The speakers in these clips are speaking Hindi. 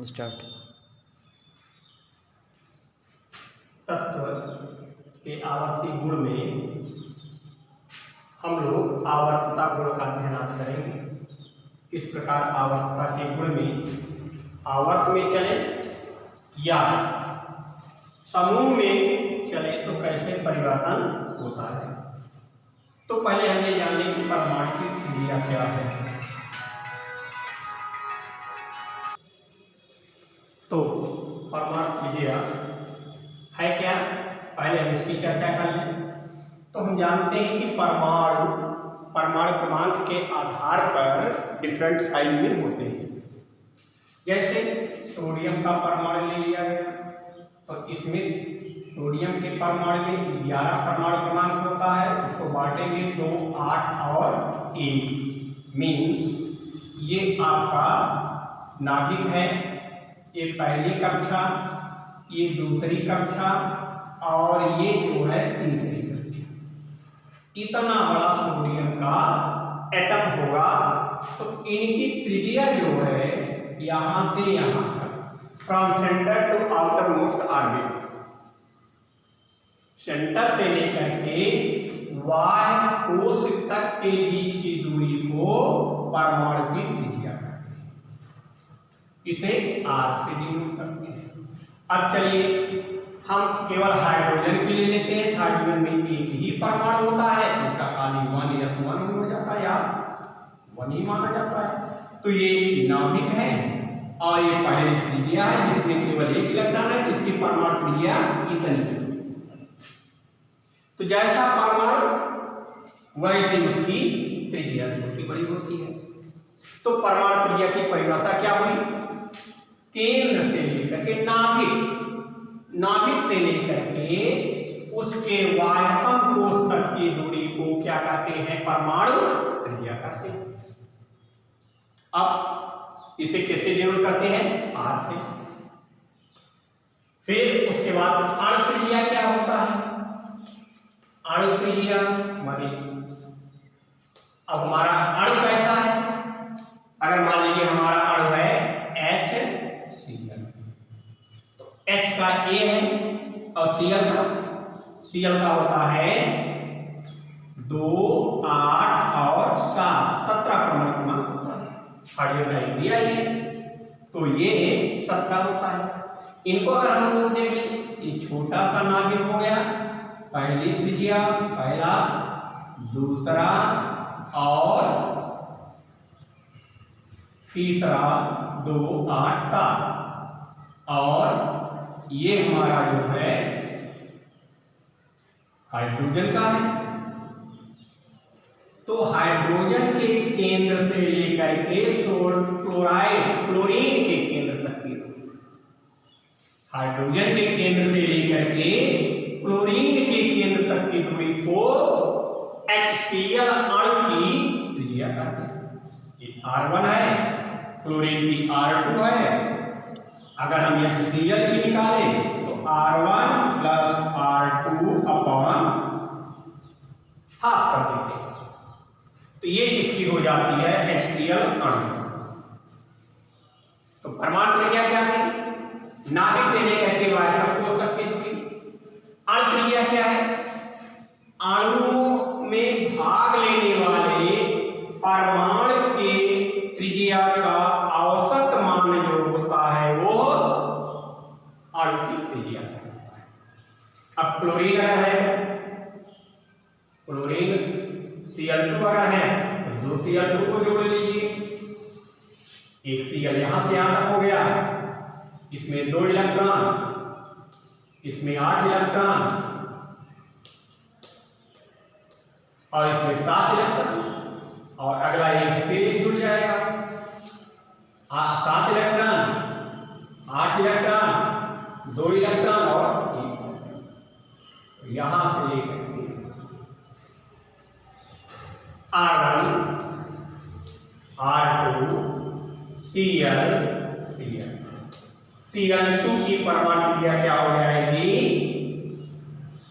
स्टार्ट। तत्व के आवर्ती गुण में हम लोग आवर्तता गुण का अध्ययन आज करेंगे। किस प्रकार आवर्तता के गुण में आवर्त में चले या समूह में चले तो कैसे परिवर्तन होता है। तो पहले हम ये जान लें कि परमाणु क्रिया क्या है। तो परमाणु क्रिया है क्या, पहले हम इसकी चर्चा कर लें। तो हम जानते हैं कि परमाणु क्रमांक के आधार पर डिफरेंट साइज में होते हैं। जैसे सोडियम का परमाणु ले लिया गया तो इसमें सोडियम के परमाणु में 11 परमाणु क्रमांक होता है। उसको बांटेंगे 2, 8 और 1। मीन्स ये आपका नाभिक है, ये पहली कक्षा, ये दूसरी कक्षा और ये जो है तीसरी कक्षा। इतना बड़ा सोडियम का एटम होगा तो इनकी त्रिज्या जो है यहां से यहां तक, from centre to outermost orbit, centre से लेकर के वाय कोश तक के बीच की दूरी को परमाणु की त्रिज्या कहते हैं। इसे आर से डिनोट करते हैं। अब चलिए हम केवल हाइड्रोजन के लिए लेते हैं। हाइड्रोजन में एक ही परमाणु होता है, उसका खाली 1s1 हो जाता है या 1 ही माना जाता है। तो ये नाभिक है और ये पहली त्रिज्या है जिसमें केवल एक इलेक्ट्रॉन है, इसकी परमाणु त्रिज्या इतनी। तो जैसा परमाणु वैसे उसकी त्रिज्या छोटी बड़ी होती है। तो परमाणु त्रिज्या की परिभाषा क्या हुई? केंद्र से लेकर के नाभिक से लेकर के उसके वायतम कोश तक की दूरी को क्या कहते हैं? परमाणु त्रिज्या कहते हैं। अब इसे कैसे डिनोट करते हैं? आर से। फिर उसके बाद अणु त्रिज्या क्या होता है? अणु त्रिज्या माने अब हमारा अणु कैसा है? अगर मान लीजिए हमारा अणु है HCl, तो H का A है और Cl का होता है 2, 8 और 7, 17 परमाणु क्रमांक होता है। हाइड्रोजन का दिया है तो ये 17 होता है। इनको अगर हम लोग देख लें, ये छोटा सा नाभिक हो गया, पहली त्रिज्या, पहला, दूसरा और तीसरा, 2, 8, 7 और ये हमारा जो है हाइड्रोजन का है। तो हाइड्रोजन के केंद्र से लेकर के क्लोरीन के केंद्र तक की दूरी, हाइड्रोजन के केंद्र से लेकर के क्लोरीन के केंद्र तक की दूरी को HCl अणु की त्रिज्या कहते हैं। ये R1 है, क्लोरीन की R2 है। अगर हम HCl की निकालें तो R1 plus R2 upon half कर देते हैं, तो ये इसकी हो जाती है HCl अणु। तो परमाणु त्रिज्या क्या है? नाभिक से लेकर के वायतम कोश तक की दूरी। अणु त्रिज्या क्या है? अणु में भाग लेने वाले परमाणु के त्रिज्या का औसत मान जो होता है वो अणु की त्रिज्या होता है। अब क्लोरीन अगर है, क्लोरीन Cl2 अगर है तो 2 Cl2 को जोड़ लीजिए। एक Cl यहां से यहां तक हो गया, इसमें 2 इलेक्ट्रॉन, इसमें 8 इलेक्ट्रॉन और इसमें 7 इलेक्ट्रॉन और अगला एक फिर जुड़ जाएगा। 7 इलेक्ट्रॉन, 8 इलेक्ट्रॉन, 2 इलेक्ट्रॉन और 1। यहां से लेकर R1, R2, Cl2 की परमाणु त्रिज्या क्या हो जाएगी?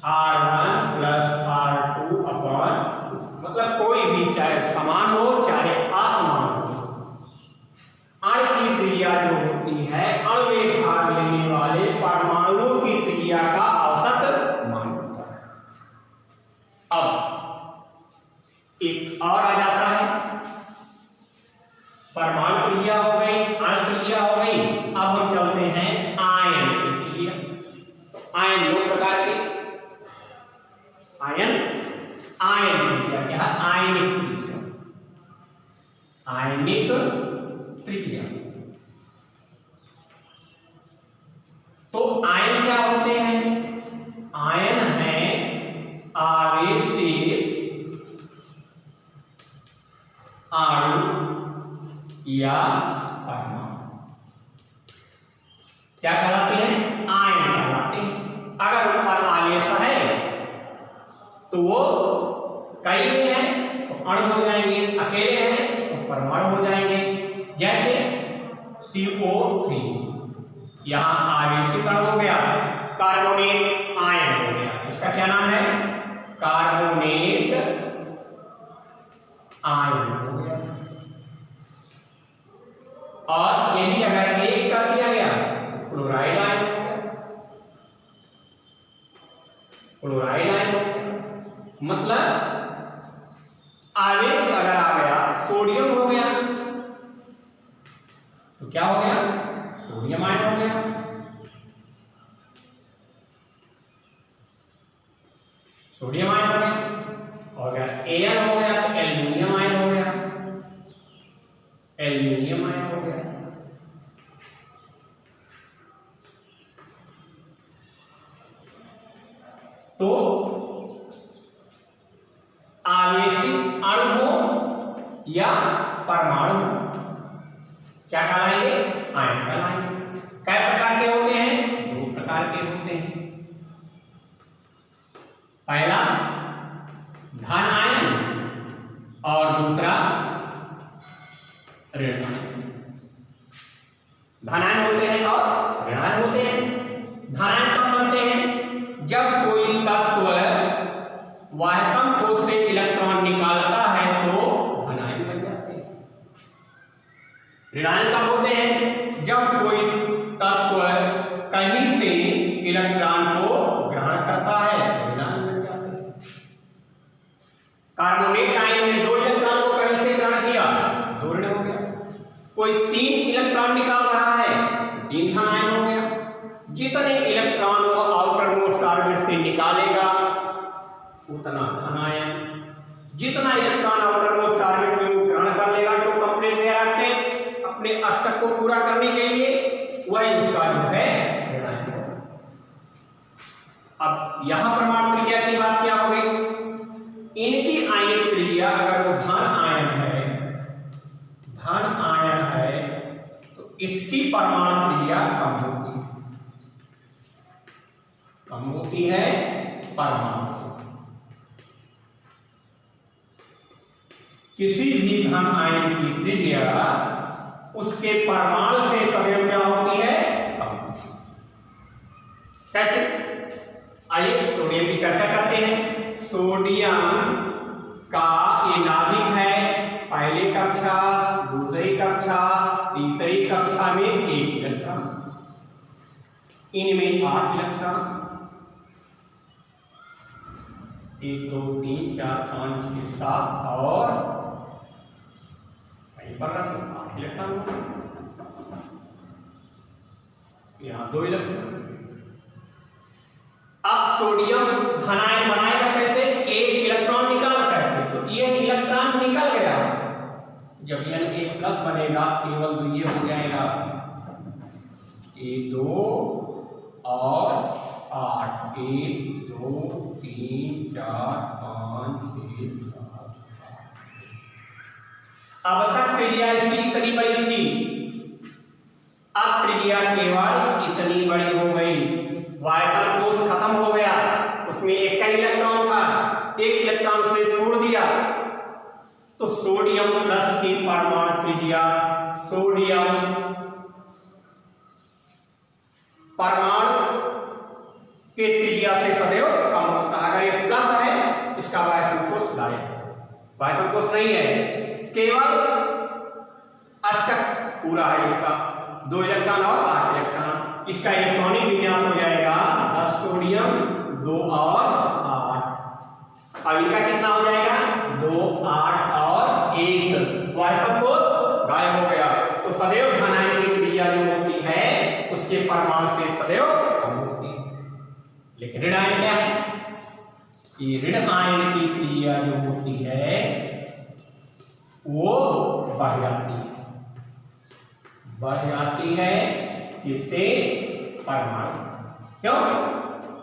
R1 प्लस R2 अपॉन, मतलब कोई भी चाहे समान हो चाहे असमान हो, अणु की त्रिज्या जो होती है गई। अब हम चलते हैं आयन प्रतिक्रिया। आयन दो प्रकार के, आयन प्रतिक्रिया क्या है? आयनिक प्रतिक्रिया, आयनिक प्रतिक्रिया। तो आयन क्या होते हैं? आयन है आवेशित अणु या परमाणु। क्या कहलाते हैं? आयन कहलाते हैं। अगर उन पर आवेश है तो वो कई में है तो अणु हो जाएंगे, अकेले हैं तो परमाणु हो जाएंगे। जैसे CO3 यहां आवेशित अणु हो गया, कार्बोनेट आयन हो गया। इसका क्या नाम है? कार्बोनेट आयन हो गया। और यही अगर एक कर दिया गया तो क्लोराइड आयन हो गया, क्लोराइड आयन हो गया। मतलब आवेश अगर आ गया, सोडियम हो गया तो क्या हो गया? सोडियम आयन हो गया। सोडियम आयन हो गया। और अगर Al हो गया तो एल्यूमिनियम आयन हो गया, एल्यूमिनियम आयन हो गया। तो आवेशित अणु हो या परमाणु क्या कहलाएंगे? आयन कहलाएंगे। कै प्रकार के होते हैं? दो प्रकार के होते हैं। पहला धन आयन और दूसरा ऋण आयन। धन आयन होते हैं और ऋण आयन होते हैं। धन आयन कब बनते हैं? जब कोई तत्व वाह्यतम कोश से इलेक्ट्रॉन निकालता है तो धन आयन बन जाते हैं। ऋण आयन कब होते हैं? जब कोई तत्व कहीं से इलेक्ट्रॉन को ग्रहण करता है तो ऋण आयन बन जाते हैं। कार्बोनेट आयन ने 2 इलेक्ट्रॉन को कहीं से ग्रहण किया, 2 ऋण हो गया। कोई 3 इलेक्ट्रॉन निकाल रहा है, 3 धन आयन हो गया। जितने इलेक्ट्रॉन वो आउटर मोस्ट ऑर्बिट से निकालेगा उतना धन आयन। जितना इलेक्ट्रॉन आउटर मोस्ट ऑर्बिट में ग्रहण कर लेगा तो कंप्लीट रिएक्टेड अपने अष्टक को पूरा करने के लिए वही उसका जो है ऋण आयन। अब यहां परमाणु क्रिया की बात क्या हो गई? इनकी आयनिक क्रिया अगर वो धन आयन है, धन आयन है तो इसकी परमाणु क्रिया कम होती है, कम होती है परमाणु से। किसी भी धन आयन की क्रिया उसके परमाणु से सदैव क्या होती है? कम होती है। कैसे? आइए सोडियम की चर्चा करते हैं। सोडियम का ये नाभिक है, पहली कक्षा, दूसरी कक्षा, तीसरी कक्षा में 1 इलेक्ट्रॉन, इनमें 8 इलेक्ट्रॉन, 1 2 3 4 5 6 7 और कहीं पर 8 इलेक्ट्रॉन, यहाँ 2 इलेक्ट्रॉन। अब सोडियम धन आयन बनाएगा कैसे? 1 इलेक्ट्रॉन निकाल करके। तो ये इलेक्ट्रॉन निकल गया, जब यह 1 प्लस बनेगा केवल 2 ये हो जाएगा, ये 2 और 8, 1 2 3 4 5 6 7। अब तक त्रिज्या इसकी इतनी बड़ी थी, अब त्रिज्या केवल इतनी बड़ी हो गई। वायतन कोश खत्म हो गया, उसमें एक ही इलेक्ट्रॉन था, 1 इलेक्ट्रॉन से छोड़ दिया तो सोडियम प्लस की परमाणु त्रिज्या, सोडियम परमाणु के त्रिज्या से सदैव कम होता है। अगर ये प्लस है इसका वायतन कोश गायब, वायतन कोश नहीं है, केवल अष्टक पूरा है इसका, 2 इलेक्ट्रॉन और 8 इलेक्ट्रॉन। इसका इलेक्ट्रॉनिक विन्यास हो जाएगा 10 सोडियम 2 और 8। अब इनका कितना हो जाएगा? 2 8 और 1, वायतन कोश गायब हो गया। तो सदैव धन आयन की क्रिया जो होती इसके परमाणु से सदैव कम होती है। लेकिन ऋण आयन क्या है? ये ऋण आयन की क्रिया जो होती है वो बढ़ जाती है, जिससे परमाणु, क्यों?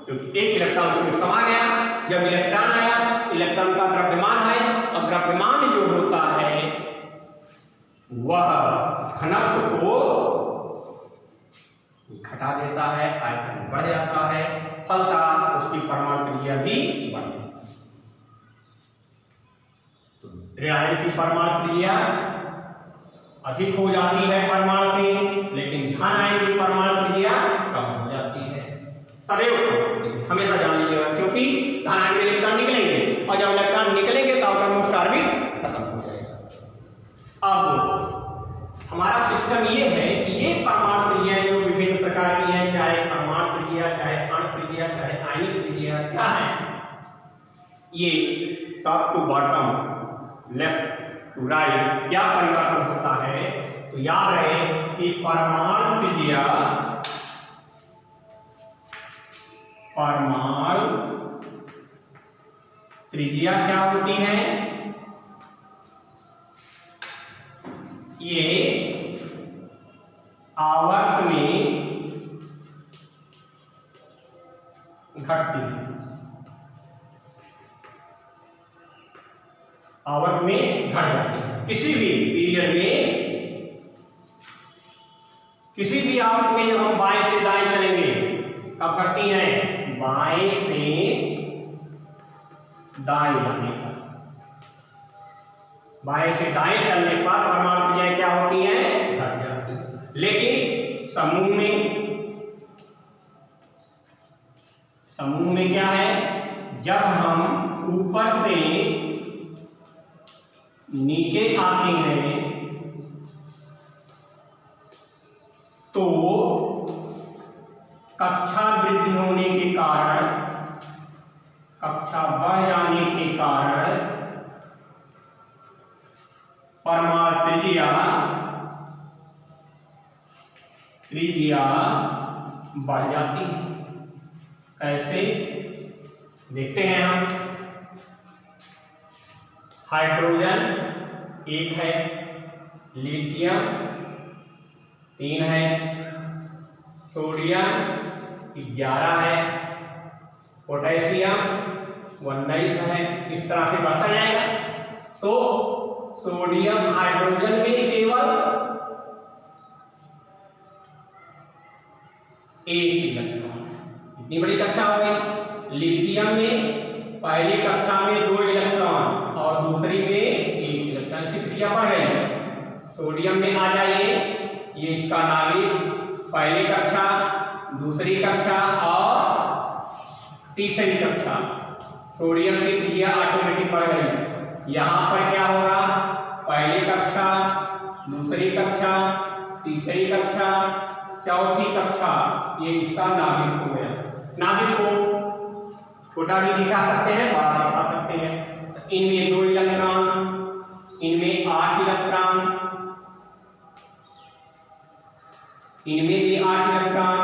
क्योंकि एक इलेक्ट्रॉन उसमें समा गया, जब इलेक्ट्रॉन आया, इलेक्ट्रॉन का द्रव्यमान है, और द्रव्यमान जो होता है वह घनत्व को घटा देता है, आयतन बढ़ जाता है, फलतः उसकी परमाणु क्रिया भी बढ़ जाती है। तो ऋण आयन की परमाणु क्रिया अधिक हो जाती है परमाणु से, लेकिन धन आयन की परमाणु क्रिया कम हो जाती है, सदैव कम होती है, हमेशा जान लीजिएगा। क्योंकि धन आयन में इलेक्ट्रॉन निकलेंगे, और जब इलेक्ट्रॉन निकलेंगे तो आउटरमोस्ट ऑर्बिट खत्म हो जाएगा। अब हमारा सिस्टम ये है कि ये परमाणु क्रियाएं जो विभिन्न प्रकार की हैं, चाहे परमाणु क्रिया, चाहे अणु क्रिया, चाहे आयनिक क्रिया, क्या है ये top to bottom, left to right क्या परिवर्तन होता है? तो याद रहे कि परमाणु क्रिया क्या होती है? ये आवर्त में घटती है, आवर्त में घट जाती है। किसी भी पीरियड में, किसी भी आवर्त में जब हम बाएं से दाएं चलेंगे कब घटती हैं? बाएं से दाएं जाने पर, बाएं से दाएं चलने पर परमाणु क्रियाएं क्या होती हैं? घट जाती हैं। लेकिन समूह में क्या है? जब हम ऊपर से नीचे आते हैं तो कक्षा वृद्धि होने के कारण, कक्षा बढ़ जाने के कारण परमाणु त्रिज्या बढ़ जाती है। कैसे देखते हैं हम। हाइड्रोजन 1 है, लिथियम 3 है, सोडियम 11 है, पोटेशियम 19 है, इस तरह से बढ़ता जाएगा। तो सोडियम हाइड्रोजन में केवल 1 इलेक्ट्रॉन, इतनी बड़ी कक्षा हो गई। लिथियम में पहली कक्षा में 2 इलेक्ट्रॉन और दूसरी में 1 इलेक्ट्रॉन की क्रिया बढ़ गई। सोडियम में आ जाइए, ये इसका नाभिक, पहली कक्षा, दूसरी कक्षा और तीसरी कक्षा, सोडियम की क्रिया ऑटोमेटिक बढ़ गई। यहाँ पर क्या होगा? पहली कक्षा, दूसरी कक्षा, तीसरी कक्षा, चौथी कक्षा, ये इसका नाभिक हो गया। नाभिक को छोटा भी दिखा सकते हैं, बड़ा दिखा सकते हैं। तो इनमें 2 इलेक्ट्रॉन, इनमें 8 इलेक्ट्रॉन, इनमें भी 8 इलेक्ट्रॉन,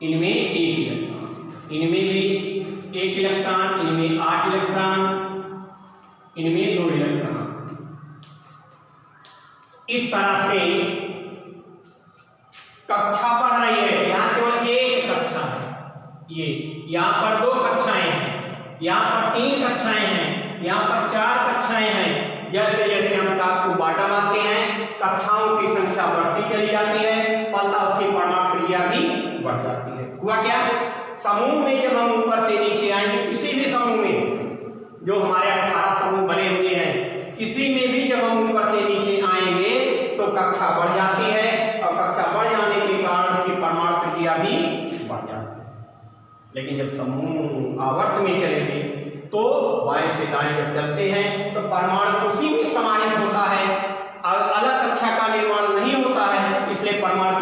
इनमें 1 इलेक्ट्रॉन, इनमें भी 1 इलेक्ट्रॉन, इनमें 8 इलेक्ट्रॉन, इनमें 2 इलेक्ट्रॉन। इस तरह से कक्षा बढ़ रही है। यहाँ केवल 1 कक्षा है, ये यहाँ पर 2 कक्षाएं हैं, यहाँ पर 3 कक्षाएं हैं, यहाँ पर 4 कक्षाएं हैं। जैसे जैसे हम टॉप टू बॉटम आते हैं, कक्षाओं की संख्या बढ़ती चली जाती है, फलतः उसकी परमाणु क्रिया भी बढ़ जाती है। हुआ क्या? समूह में जब हम ऊपर से नीचे आएंगे, किसी भी समूह में, जो हमारे 18 समूह बने हुए हैं, किसी में भी जब हम ऊपर से नीचे आएंगे तो कक्षा बढ़ जाती है, और कक्षा बढ़ जाने के कारण उसकी परमाणु क्रिया भी बढ़ जाती है। लेकिन जब समूह आवर्त में चलेंगे तो बाएं से दाएं जब चलते हैं तो परमाणु उसी में समाहित होता है, अलग कक्षा का निर्माण नहीं होता है, इसलिए परमाणु